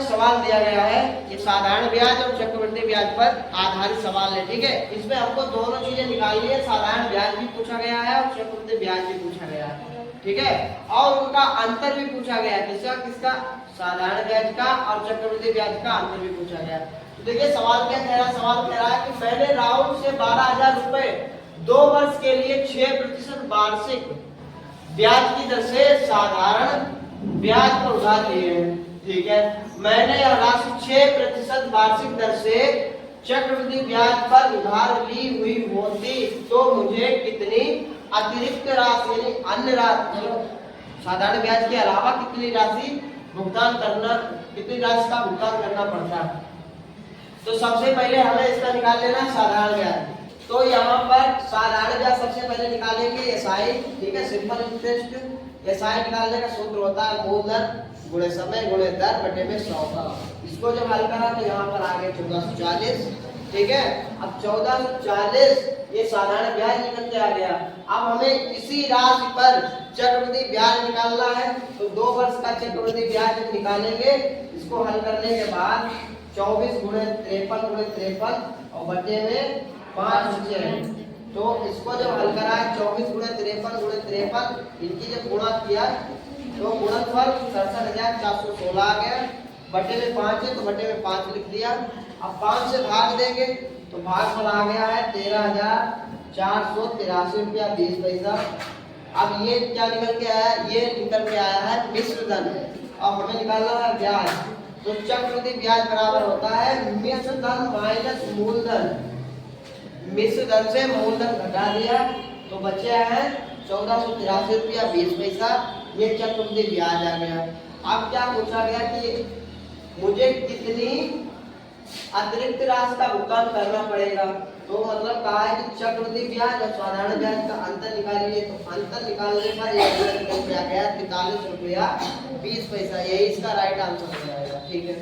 सवाल दिया गया है कि साधारण ब्याज और चक्रवृद्धि ब्याज पर आधारित सवाल है। ठीक है, इसमें हमको दोनों चीजें निकालनी है, साधारण ब्याज भी पूछा गया है और चक्रवृद्धि ब्याज भी पूछा गया है। ठीक है, और उनका अंतर भी पूछा गया है, किसका किसका, साधारण ब्याज का और चक्रवृद्धि ब्याज का अंतर भी पूछा गया है। तो देखिए सवाल क्या कह रहा है, सवाल कह रहा है कि मैंने राहुल से 12,000 रुपए 2 वर्ष के लिए 6% वार्षिक ब्याज की दर से साधारण ब्याज पर उधार लिए हैं। ठीक है, मैंने यह राशि 6% वार्षिक दर से चक्रवृद्धि ब्याज पर उधार ली हुई होती तो मुझे कितनी अतिरिक्त राशि यानी अन्य राशि, साधारण ब्याज के अलावा कितनी राशि भुगतान करना, कितनी राशि का भुगतान करना पड़ता। तो सबसे पहले हमें इसका निकाल लेना साधारण ब्याज। तो यहाँ पर साधारण ब्याज सबसे पहले निकालेंगे एसआई। ठीक है, सिंपल इंटरेस्ट। एसआई निकालने का सूत्र होता है मूलधन गुणे समय गुणे दर बटे में 100 का। इसको जब हल करा तो यहाँ पर आ गए 1440। ठीक है, अब 1440 ये साधारण ब्याज निकल के आ गया। अब हमें इसी राशि पर चक्रवृद्धि ब्याज निकालना है, तो 2 वर्ष का चक्रवृद्धि ब्याज निकालेंगे। इसको हल करने के बाद 24 गुणे 53 गुणे 53 और बटे में 5 तो इसको जब हल करा है 24 गुणे 53 गुणे 53 इनकी जब गुणा किया तो गुणनफल 67,416 आ गया। बटे में 5 है तो बटे में 5 लिख दिया। अब 5 से भाग देंगे तो भागफल आ गया है 13,483 रुपया 20 पैसा। अब ये क्या निकल के आया, ये निकल के आया है मिश्र धन। अब हमें निकालना है ब्याज, तो चक्रवृद्धि ब्याज बराबर होता है मिश्र धन माइनस मूलधन। मिश्र धन से मूलधन घटा दिया तो बचे हैं 1483 रुपया 20 पैसा। ये चक्रवृद्धि ब्याज आ गया। अब क्या पूछा गया कि मुझे कितनी अतिरिक्त राशि का भुगतान करना पड़ेगा। तो मतलब कहा है कि चक्रवृद्धि ब्याज और साधारण ब्याज का अंतर निकालिए। तो अंतर निकालने पर यह निकल के आ गया 43 रुपया 20 पैसा। यही इसका राइट आंसर हो जाएगा। ठीक है।